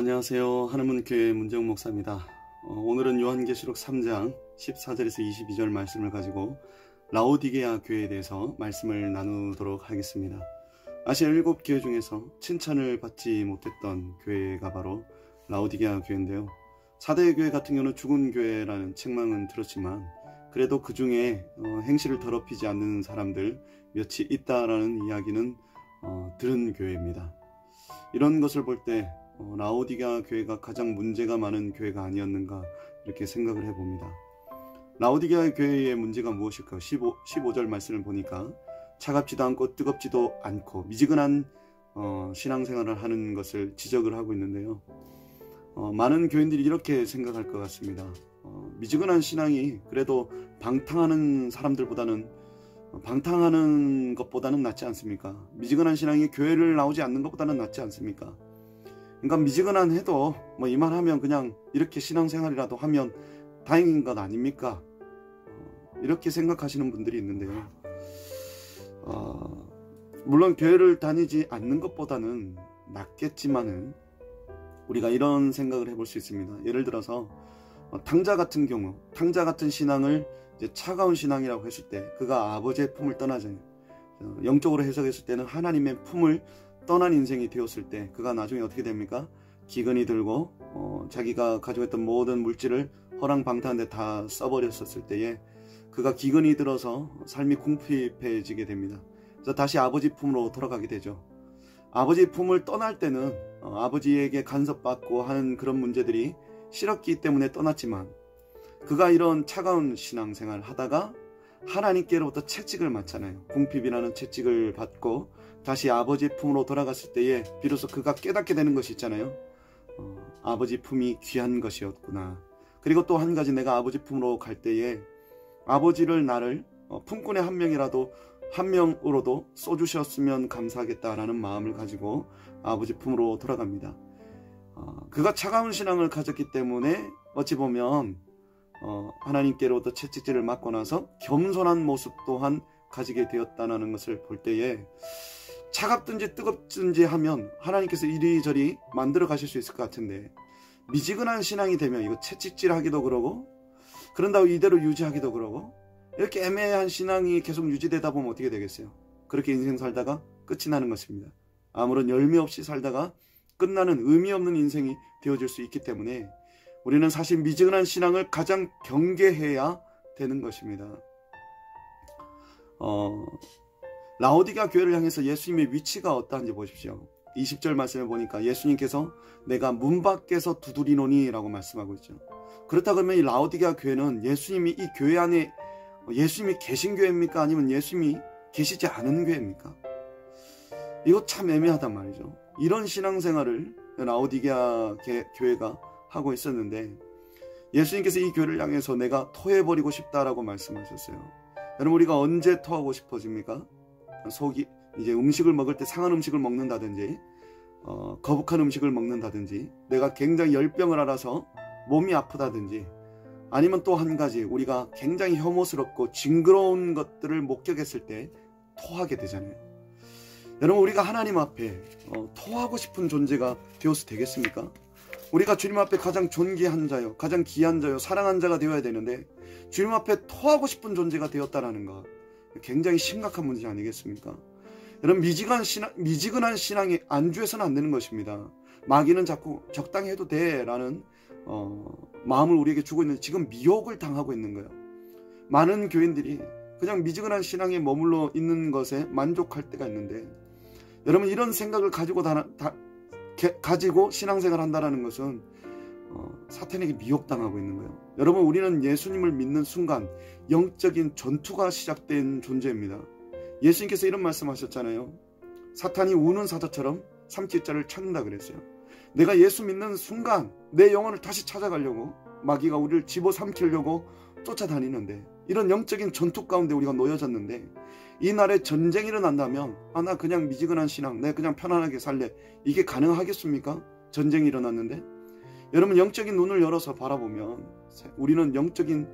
안녕하세요. 하늘문교회 문정욱 목사입니다. 오늘은 요한계시록 3장 14절에서 22절 말씀을 가지고 라오디게아 교회에 대해서 말씀을 나누도록 하겠습니다. 아시아 7교회 중에서 칭찬을 받지 못했던 교회가 바로 라오디게아 교회인데요. 4대 교회 같은 경우는 죽은 교회라는 책망은 들었지만 그래도 그 중에 행실을 더럽히지 않는 사람들 몇이 있다라는 이야기는 들은 교회입니다. 이런 것을 볼 때 라오디게아 교회가 가장 문제가 많은 교회가 아니었는가 이렇게 생각을 해봅니다. 라오디게아 교회의 문제가 무엇일까요? 15절 말씀을 보니까 차갑지도 않고 뜨겁지도 않고 미지근한 신앙생활을 하는 것을 지적을 하고 있는데요. 많은 교인들이 이렇게 생각할 것 같습니다. 미지근한 신앙이 그래도 방탕하는 것보다는 낫지 않습니까? 미지근한 신앙이 교회를 나오지 않는 것보다는 낫지 않습니까? 그러니까 미지근한 해도 이만하면 그냥 이렇게 신앙생활이라도 하면 다행인 것 아닙니까? 이렇게 생각하시는 분들이 있는데요. 물론 교회를 다니지 않는 것보다는 낫겠지만은 우리가 이런 생각을 해볼 수 있습니다. 예를 들어서 탕자 같은 신앙을 이제 차가운 신앙이라고 했을 때 그가 아버지의 품을 떠나잖아요. 영적으로 해석했을 때는 하나님의 품을 떠난 인생이 되었을 때 그가 나중에 어떻게 됩니까? 기근이 들고 자기가 가지고 있던 모든 물질을 허랑방탕한데 다 써버렸었을 때에 그가 기근이 들어서 삶이 궁핍해지게 됩니다. 그래서 다시 아버지 품으로 돌아가게 되죠. 아버지 품을 떠날 때는 아버지에게 간섭받고 하는 그런 문제들이 싫었기 때문에 떠났지만 그가 이런 차가운 신앙생활을 하다가 하나님께로부터 채찍을 맞잖아요. 궁핍이라는 채찍을 받고 다시 아버지 품으로 돌아갔을 때에 비로소 그가 깨닫게 되는 것이 있잖아요. 아버지 품이 귀한 것이었구나. 그리고 또 한 가지, 내가 아버지 품으로 갈 때에 아버지를 나를 품꾼의 한 명으로도 써주셨으면 감사하겠다라는 마음을 가지고 아버지 품으로 돌아갑니다. 그가 차가운 신앙을 가졌기 때문에 어찌 보면 하나님께로부터 채찍질을 맞고 나서 겸손한 모습 또한 가지게 되었다는 것을 볼 때에 차갑든지 뜨겁든지 하면 하나님께서 이리저리 만들어 가실 수 있을 것 같은데 미지근한 신앙이 되면 이거 채찍질하기도 그러고 그런다고 이대로 유지하기도 그러고 이렇게 애매한 신앙이 계속 유지되다 보면 어떻게 되겠어요? 그렇게 인생 살다가 끝이 나는 것입니다. 아무런 열매 없이 살다가 끝나는 의미 없는 인생이 되어질 수 있기 때문에 우리는 사실 미지근한 신앙을 가장 경계해야 되는 것입니다. 라오디게아 교회를 향해서 예수님의 위치가 어떠한지 보십시오. 20절 말씀을 보니까 예수님께서 내가 문 밖에서 두드리노니 라고 말씀하고 있죠. 그렇다 그러면 이 라오디게아 교회는 예수님이 이 교회 안에 예수님이 계신 교회입니까? 아니면 예수님이 계시지 않은 교회입니까? 이거 참 애매하단 말이죠. 이런 신앙생활을 라오디게아 교회가 하고 있었는데 예수님께서 이 교회를 향해서 내가 토해버리고 싶다라고 말씀하셨어요. 여러분, 우리가 언제 토하고 싶어집니까? 이제 음식을 먹을 때 상한 음식을 먹는다든지 거북한 음식을 먹는다든지 내가 굉장히 열병을 앓아서 몸이 아프다든지 아니면 또 한 가지 우리가 굉장히 혐오스럽고 징그러운 것들을 목격했을 때 토하게 되잖아요. 여러분, 우리가 하나님 앞에 토하고 싶은 존재가 되어서 되겠습니까? 우리가 주님 앞에 가장 존귀한 자요, 가장 귀한 자요, 사랑한 자가 되어야 되는데 주님 앞에 토하고 싶은 존재가 되었다라는 것, 굉장히 심각한 문제 아니겠습니까? 여러분, 미지근한 신앙이 안주해서는 안 되는 것입니다. 마귀는 자꾸 적당히 해도 돼라는 마음을 우리에게 주고 있는데 지금 미혹을 당하고 있는 거예요. 많은 교인들이 그냥 미지근한 신앙에 머물러 있는 것에 만족할 때가 있는데 여러분, 이런 생각을 가지고 신앙생활을 한다는 것은 사탄에게 미혹당하고 있는 거예요. 여러분, 우리는 예수님을 믿는 순간 영적인 전투가 시작된 존재입니다. 예수님께서 이런 말씀하셨잖아요. 사탄이 우는 사자처럼 삼킬자를 찾는다 그랬어요. 내가 예수 믿는 순간 내 영혼을 다시 찾아가려고 마귀가 우리를 집어삼키려고 쫓아다니는데 이런 영적인 전투 가운데 우리가 놓여졌는데 이 날에 전쟁이 일어난다면 나 그냥 미지근한 신앙, 내가 그냥 편안하게 살래, 이게 가능하겠습니까? 전쟁이 일어났는데 여러분, 영적인 눈을 열어서 바라보면 우리는 영적인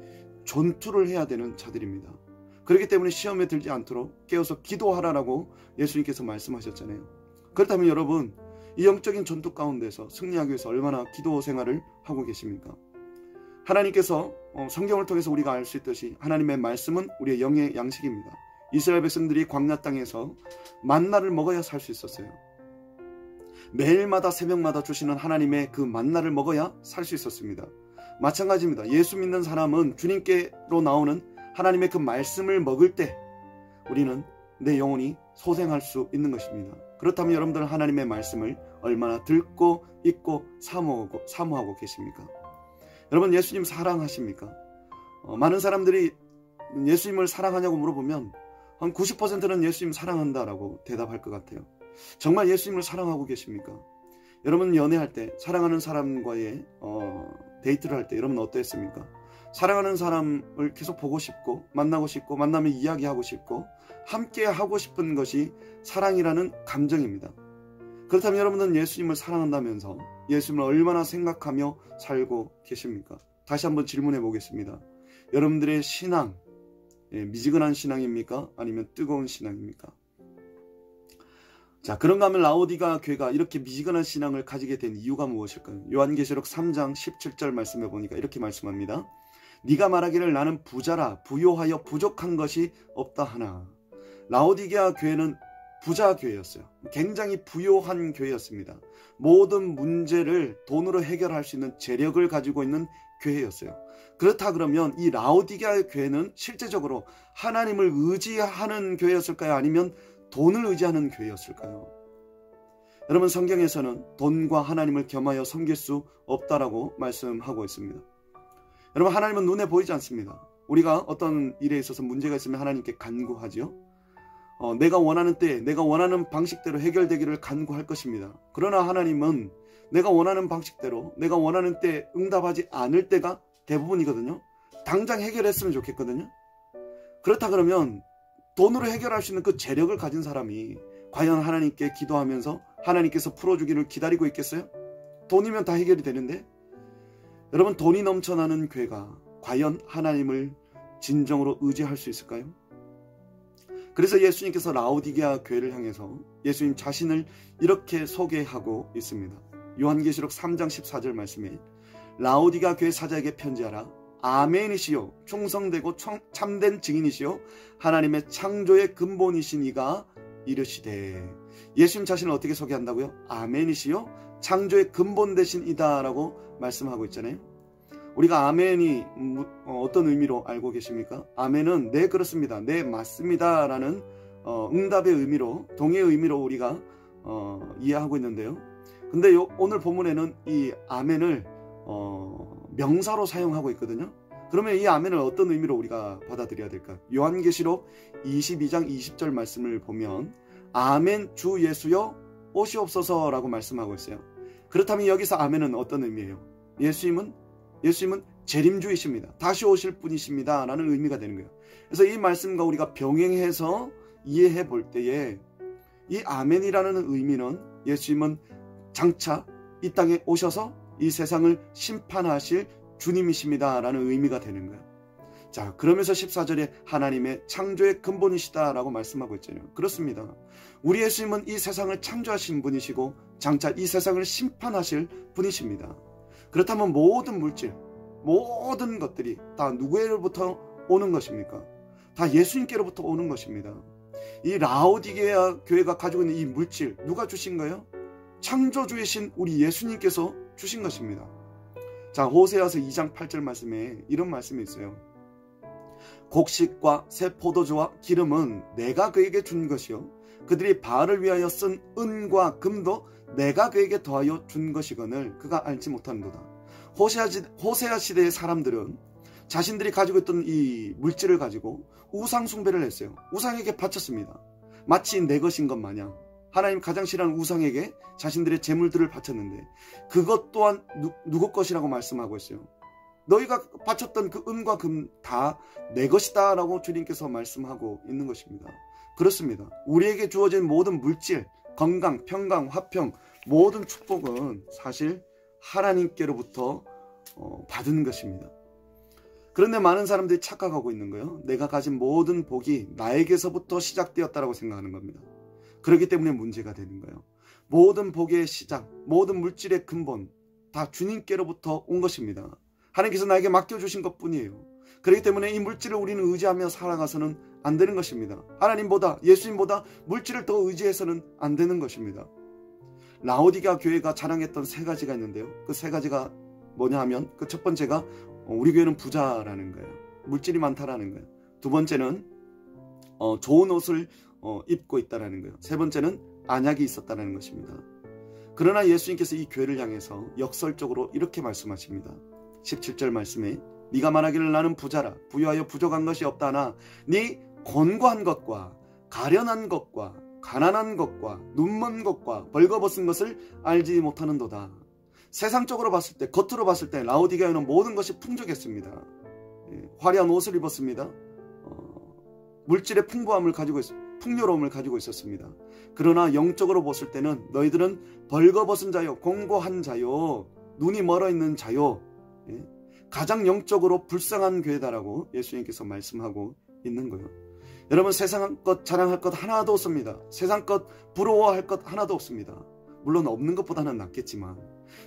전투를 해야 되는 자들입니다. 그렇기 때문에 시험에 들지 않도록 깨어서 기도하라라고 예수님께서 말씀하셨잖아요. 그렇다면 여러분, 이 영적인 전투 가운데서 승리하기 위해서 얼마나 기도 생활을 하고 계십니까? 하나님께서 성경을 통해서 우리가 알 수 있듯이 하나님의 말씀은 우리의 영의 양식입니다. 이스라엘 백성들이 광야 땅에서 만나를 먹어야 살 수 있었어요. 매일마다 새벽마다 주시는 하나님의 그 만나를 먹어야 살 수 있었습니다. 마찬가지입니다. 예수 믿는 사람은 주님께로 나오는 하나님의 그 말씀을 먹을 때 우리는 내 영혼이 소생할 수 있는 것입니다. 그렇다면 여러분들은 하나님의 말씀을 얼마나 듣고 읽고 사모하고 계십니까? 여러분, 예수님 사랑하십니까? 많은 사람들이 예수님을 사랑하냐고 물어보면 한 90%는 예수님 사랑한다라고 대답할 것 같아요. 정말 예수님을 사랑하고 계십니까? 여러분, 연애할 때 사랑하는 사람과의 데이트를 할 때 여러분 어땠습니까? 사랑하는 사람을 계속 보고 싶고 만나고 싶고 만나면 이야기하고 싶고 함께 하고 싶은 것이 사랑이라는 감정입니다. 그렇다면 여러분은 예수님을 사랑한다면서 예수님을 얼마나 생각하며 살고 계십니까? 다시 한번 질문해 보겠습니다. 여러분들의 신앙, 미지근한 신앙입니까? 아니면 뜨거운 신앙입니까? 자, 그런가 하면 라오디가 교회가 이렇게 미지근한 신앙을 가지게 된 이유가 무엇일까요? 요한계시록 3장 17절 말씀해 보니까 이렇게 말씀합니다. 네가 말하기를 나는 부자라 부요하여 부족한 것이 없다 하나. 라오디게아 교회는 부자 교회였어요. 굉장히 부요한 교회였습니다. 모든 문제를 돈으로 해결할 수 있는 재력을 가지고 있는 교회였어요. 그렇다 그러면 이 라오디게아 교회는 실제적으로 하나님을 의지하는 교회였을까요? 아니면 돈을 의지하는 교회였을까요? 여러분, 성경에서는 돈과 하나님을 겸하여 섬길 수 없다라고 말씀하고 있습니다. 여러분, 하나님은 눈에 보이지 않습니다. 우리가 어떤 일에 있어서 문제가 있으면 하나님께 간구하죠. 내가 원하는 때에 내가 원하는 방식대로 해결되기를 간구할 것입니다. 그러나 하나님은 내가 원하는 방식대로 내가 원하는 때에 응답하지 않을 때가 대부분이거든요. 당장 해결했으면 좋겠거든요. 그렇다 그러면 돈으로 해결할 수 있는 그 재력을 가진 사람이 과연 하나님께 기도하면서 하나님께서 풀어주기를 기다리고 있겠어요? 돈이면 다 해결이 되는데. 여러분, 돈이 넘쳐나는 교회가 과연 하나님을 진정으로 의지할 수 있을까요? 그래서 예수님께서 라오디게아 교회를 향해서 예수님 자신을 이렇게 소개하고 있습니다. 요한계시록 3장 14절 말씀에 라오디게아 교회 사자에게 편지하라. 아멘이시요 충성되고 참된 증인이시요 하나님의 창조의 근본이신 이가 이르시되. 예수님 자신을 어떻게 소개한다고요? 아멘이시요 창조의 근본 되신 이다라고 말씀하고 있잖아요. 우리가 아멘이 어떤 의미로 알고 계십니까? 아멘은 네 그렇습니다, 네 맞습니다 라는 응답의 의미로, 동의의 의미로 우리가 이해하고 있는데요. 근데 오늘 본문에는 이 아멘을 명사로 사용하고 있거든요. 그러면 이 아멘을 어떤 의미로 우리가 받아들여야 될까? 요한계시록 22장 20절 말씀을 보면 아멘 주 예수여 오시옵소서라고 말씀하고 있어요. 그렇다면 여기서 아멘은 어떤 의미예요? 예수님은 재림주이십니다. 다시 오실 분이십니다 라는 의미가 되는 거예요. 그래서 이 말씀과 우리가 병행해서 이해해 볼 때에 이 아멘이라는 의미는 예수님은 장차 이 땅에 오셔서 이 세상을 심판하실 주님이십니다 라는 의미가 되는 거예요. 자, 그러면서 14절에 하나님의 창조의 근본이시다 라고 말씀하고 있잖아요. 그렇습니다. 우리 예수님은 이 세상을 창조하신 분이시고 장차 이 세상을 심판하실 분이십니다. 그렇다면 모든 물질, 모든 것들이 다 누구로부터 오는 것입니까? 다 예수님께로부터 오는 것입니다. 이 라오디게아 교회가 가지고 있는 이 물질 누가 주신 거예요? 창조주이신 우리 예수님께서 주신 것입니다. 자, 호세아서 2장 8절 말씀에 이런 말씀이 있어요. 곡식과 새 포도주와 기름은 내가 그에게 준 것이요 그들이 바알을 위하여 쓴 은과 금도 내가 그에게 더하여 준 것이거늘 그가 알지 못하는도다. 호세아 시대의 사람들은 자신들이 가지고 있던 이 물질을 가지고 우상 숭배를 했어요. 우상에게 바쳤습니다. 마치 내 것인 것 마냥 하나님 가장 싫어하는 우상에게 자신들의 재물들을 바쳤는데 그것 또한 누구 것이라고 말씀하고 있어요. 너희가 바쳤던 그 은과 금 다 내 것이다 라고 주님께서 말씀하고 있는 것입니다. 그렇습니다. 우리에게 주어진 모든 물질, 건강, 평강, 화평, 모든 축복은 사실 하나님께로부터 받은 것입니다. 그런데 많은 사람들이 착각하고 있는 거예요. 내가 가진 모든 복이 나에게서부터 시작되었다고 생각하는 겁니다. 그렇기 때문에 문제가 되는 거예요. 모든 복의 시작, 모든 물질의 근본 다 주님께로부터 온 것입니다. 하나님께서 나에게 맡겨주신 것뿐이에요. 그렇기 때문에 이 물질을 우리는 의지하며 살아가서는 안 되는 것입니다. 하나님보다, 예수님보다 물질을 더 의지해서는 안 되는 것입니다. 라오디게아 교회가 자랑했던 세 가지가 있는데요. 그 세 가지가 뭐냐 하면, 그 첫 번째가 우리 교회는 부자라는 거예요. 물질이 많다라는 거예요. 두 번째는 좋은 옷을 입고 있다라는 거예요. 세 번째는 안약이 있었다는 것입니다. 그러나 예수님께서 이 교회를 향해서 역설적으로 이렇게 말씀하십니다. 17절 말씀에 네가 말하기를 나는 부자라 부유하여 부족한 것이 없다나 네 곤고한 것과 가련한 것과 가난한 것과 눈먼 것과 벌거벗은 것을 알지 못하는도다. 세상적으로 봤을 때, 겉으로 봤을 때 라오디게아는 모든 것이 풍족했습니다. 화려한 옷을 입었습니다. 물질의 풍부함을 가지고 풍요로움을 가지고 있었습니다. 그러나 영적으로 봤을 때는 너희들은 벌거벗은 자요, 공고한 자요, 눈이 멀어 있는 자요, 가장 영적으로 불쌍한 교회다라고 예수님께서 말씀하고 있는 거예요. 여러분, 세상 것 자랑할 것 하나도 없습니다. 세상 것 부러워할 것 하나도 없습니다. 물론 없는 것보다는 낫겠지만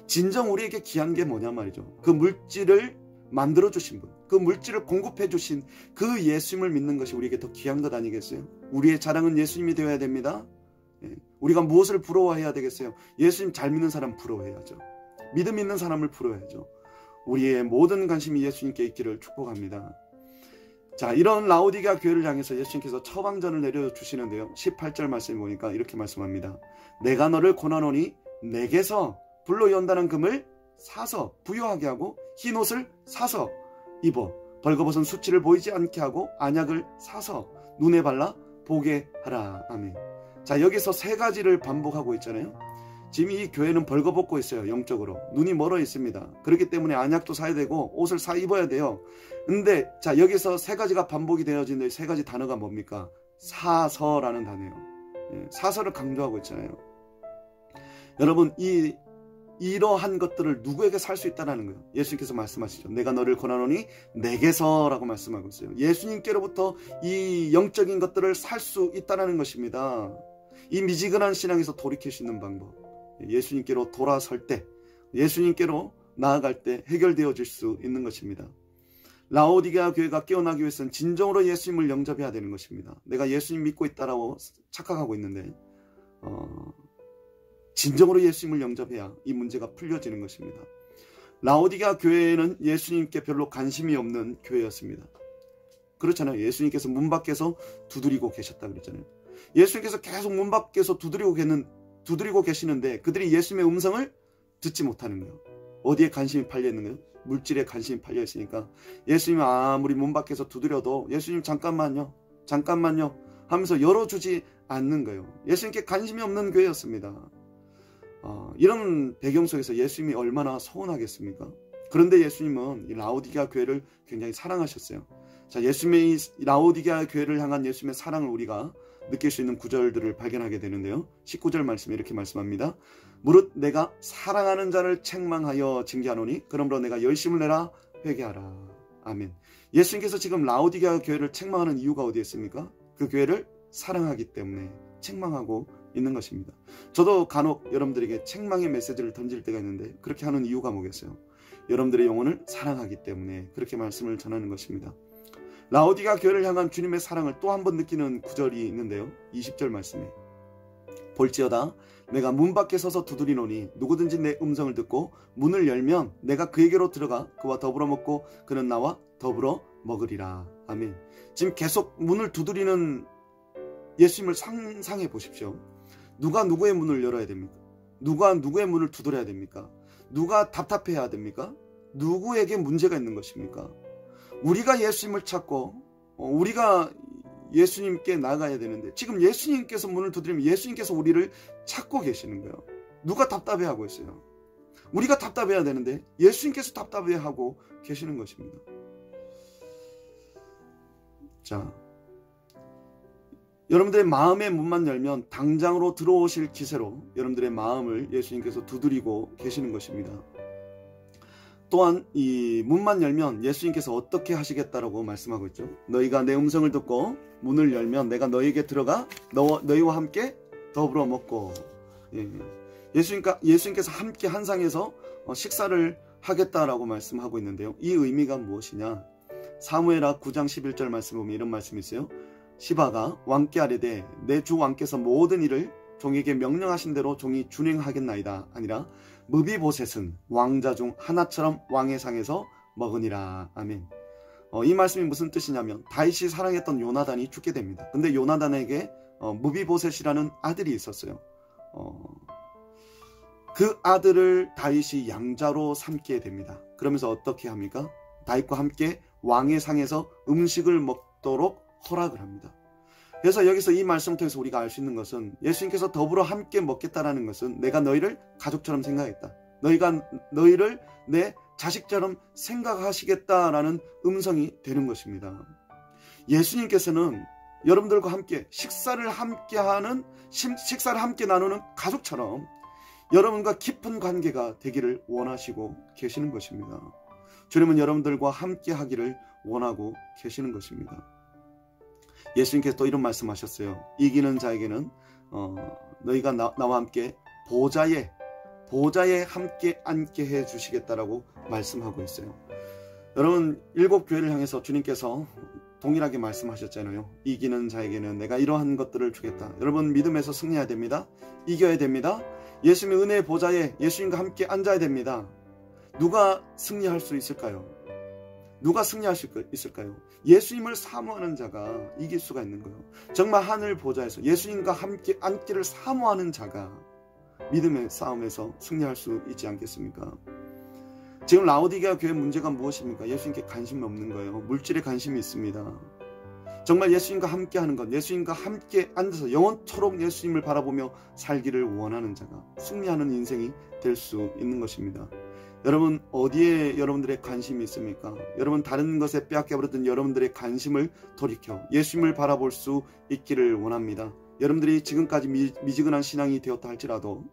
진정 우리에게 귀한 게 뭐냐 말이죠. 그 물질을 만들어주신 분, 그 물질을 공급해주신 그 예수님을 믿는 것이 우리에게 더 귀한 것 아니겠어요? 우리의 자랑은 예수님이 되어야 됩니다. 우리가 무엇을 부러워해야 되겠어요? 예수님 잘 믿는 사람 부러워해야죠. 믿음 있는 사람을 부러워해야죠. 우리의 모든 관심이 예수님께 있기를 축복합니다. 자, 이런 라오디게아 교회를 향해서 예수님께서 처방전을 내려주시는데요. 18절 말씀에 보니까 이렇게 말씀합니다. 내가 너를 고난하노니 내게서 불로 연단한 금을 사서 부유하게 하고 흰 옷을 사서 입어 벌거벗은 수치를 보이지 않게 하고 안약을 사서 눈에 발라 보게 하라. 아멘. 자, 여기서 세 가지를 반복하고 있잖아요. 지금 이 교회는 벌거벗고 있어요. 영적으로 눈이 멀어 있습니다. 그렇기 때문에 안약도 사야 되고 옷을 사 입어야 돼요. 근데 자, 여기서 세 가지가 반복이 되어지는데 세 가지 단어가 뭡니까? 사서라는 단어예요. 사서를 강조하고 있잖아요. 여러분, 이러한 것들을 누구에게 살 수 있다는 거예요. 예수님께서 말씀하시죠. 내가 너를 권하노니 내게서라고 말씀하고 있어요. 예수님께로부터 이 영적인 것들을 살 수 있다는 것입니다. 이 미지근한 신앙에서 돌이킬 수 있는 방법, 예수님께로 돌아설 때, 예수님께로 나아갈 때 해결되어질 수 있는 것입니다. 라오디게아 교회가 깨어나기 위해서는 진정으로 예수님을 영접해야 되는 것입니다. 내가 예수님 믿고 있다라고 착각하고 있는데 진정으로 예수님을 영접해야 이 문제가 풀려지는 것입니다. 라오디게아 교회는 예수님께 별로 관심이 없는 교회였습니다. 그렇잖아요. 예수님께서 문 밖에서 두드리고 계셨다 그랬잖아요. 예수님께서 계속 문 밖에서 두드리고 계시는데 그들이 예수님의 음성을 듣지 못하는 거예요. 어디에 관심이 팔려 있는 거예요? 물질에 관심이 팔려 있으니까 예수님이 아무리 문 밖에서 두드려도 예수님 잠깐만요 하면서 열어주지 않는 거예요. 예수님께 관심이 없는 교회였습니다. 이런 배경 속에서 예수님이 얼마나 서운하겠습니까? 그런데 예수님은 이 라오디게아 교회를 굉장히 사랑하셨어요. 자, 예수님의 이 라오디게아 교회를 향한 예수님의 사랑을 우리가 느낄 수 있는 구절들을 발견하게 되는데요. 19절 말씀에 이렇게 말씀합니다. 무릇 내가 사랑하는 자를 책망하여 징계하노니 그러므로 내가 열심을 내라 회개하라. 아멘. 예수님께서 지금 라오디게아 교회를 책망하는 이유가 어디에 있습니까? 그 교회를 사랑하기 때문에 책망하고 있는 것입니다. 저도 간혹 여러분들에게 책망의 메시지를 던질 때가 있는데 그렇게 하는 이유가 뭐겠어요? 여러분들의 영혼을 사랑하기 때문에 그렇게 말씀을 전하는 것입니다. 라오디게아 교회를 향한 주님의 사랑을 또 한 번 느끼는 구절이 있는데요. 20절 말씀에 볼지어다 내가 문 밖에 서서 두드리노니 누구든지 내 음성을 듣고 문을 열면 내가 그에게로 들어가 그와 더불어 먹고 그는 나와 더불어 먹으리라. 아멘. 지금 계속 문을 두드리는 예수님을 상상해 보십시오. 누가 누구의 문을 열어야 됩니까? 누가 누구의 문을 두드려야 됩니까? 누가 답답해야 됩니까? 누구에게 문제가 있는 것입니까? 우리가 예수님을 찾고 우리가 예수님께 나가야 되는데 지금 예수님께서 문을 두드리면 예수님께서 우리를 찾고 계시는 거예요. 누가 답답해하고 있어요? 우리가 답답해야 되는데 예수님께서 답답해하고 계시는 것입니다. 자, 여러분들의 마음의 문만 열면 당장으로 들어오실 기세로 여러분들의 마음을 예수님께서 두드리고 계시는 것입니다. 또한 이 문만 열면 예수님께서 어떻게 하시겠다라고 말씀하고 있죠. 너희가 내 음성을 듣고 문을 열면 내가 너희에게 들어가 너희와 함께 더불어 먹고 예. 예수님께서 함께 한 상에서 식사를 하겠다라고 말씀하고 있는데요. 이 의미가 무엇이냐? 사무엘하 9장 11절 말씀 보면 이런 말씀이 있어요. 시바가 왕께 아뢰되 내 주 왕께서 모든 일을 종에게 명령하신 대로 종이 준행하겠나이다. 아니라 무비보셋은 왕자 중 하나처럼 왕의 상에서 먹으니라. 아멘. 이 말씀이 무슨 뜻이냐면 다윗이 사랑했던 요나단이 죽게 됩니다. 근데 요나단에게 무비보셋이라는 아들이 있었어요. 그 아들을 다윗이 양자로 삼게 됩니다. 그러면서 어떻게 합니까? 다윗과 함께 왕의 상에서 음식을 먹도록 허락을 합니다. 그래서 여기서 이 말씀을 통해서 우리가 알 수 있는 것은 예수님께서 더불어 함께 먹겠다라는 것은 내가 너희를 가족처럼 생각했다. 너희를 내 자식처럼 생각하시겠다라는 음성이 되는 것입니다. 예수님께서는 여러분들과 함께 식사를 함께 나누는 가족처럼 여러분과 깊은 관계가 되기를 원하시고 계시는 것입니다. 주님은 여러분들과 함께 하기를 원하고 계시는 것입니다. 예수님께서 또 이런 말씀하셨어요. 이기는 자에게는 너희가 나와 함께 보좌에 함께 앉게 해 주시겠다라고 말씀하고 있어요. 여러분, 7교회를 향해서 주님께서 동일하게 말씀하셨잖아요. 이기는 자에게는 내가 이러한 것들을 주겠다. 여러분, 믿음에서 승리해야 됩니다. 이겨야 됩니다. 예수님의 은혜의 보좌에 예수님과 함께 앉아야 됩니다. 누가 승리할 수 있을까요? 누가 승리할 수 있을까요? 예수님을 사모하는 자가 이길 수가 있는 거예요. 정말 하늘 보좌에서 예수님과 함께 앉기를 사모하는 자가 믿음의 싸움에서 승리할 수 있지 않겠습니까? 지금 라오디게아 교회 문제가 무엇입니까? 예수님께 관심이 없는 거예요. 물질에 관심이 있습니다. 정말 예수님과 함께 하는 것, 예수님과 함께 앉아서 영원토록 예수님을 바라보며 살기를 원하는 자가 승리하는 인생이 될 수 있는 것입니다. 여러분, 어디에 여러분들의 관심이 있습니까? 여러분, 다른 것에 빼앗겨버렸던 여러분들의 관심을 돌이켜 예수님을 바라볼 수 있기를 원합니다. 여러분들이 지금까지 미지근한 신앙이 되었다 할지라도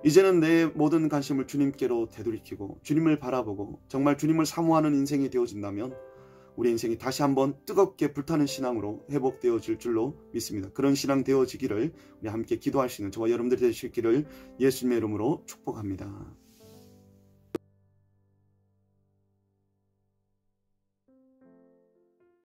이제는 내 모든 관심을 주님께로 되돌이키고 주님을 바라보고 정말 주님을 사모하는 인생이 되어진다면 우리 인생이 다시 한번 뜨겁게 불타는 신앙으로 회복되어질 줄로 믿습니다. 그런 신앙 되어지기를 우리 함께 기도할 수 있는 저와 여러분들이 되시기를 예수님의 이름으로 축복합니다.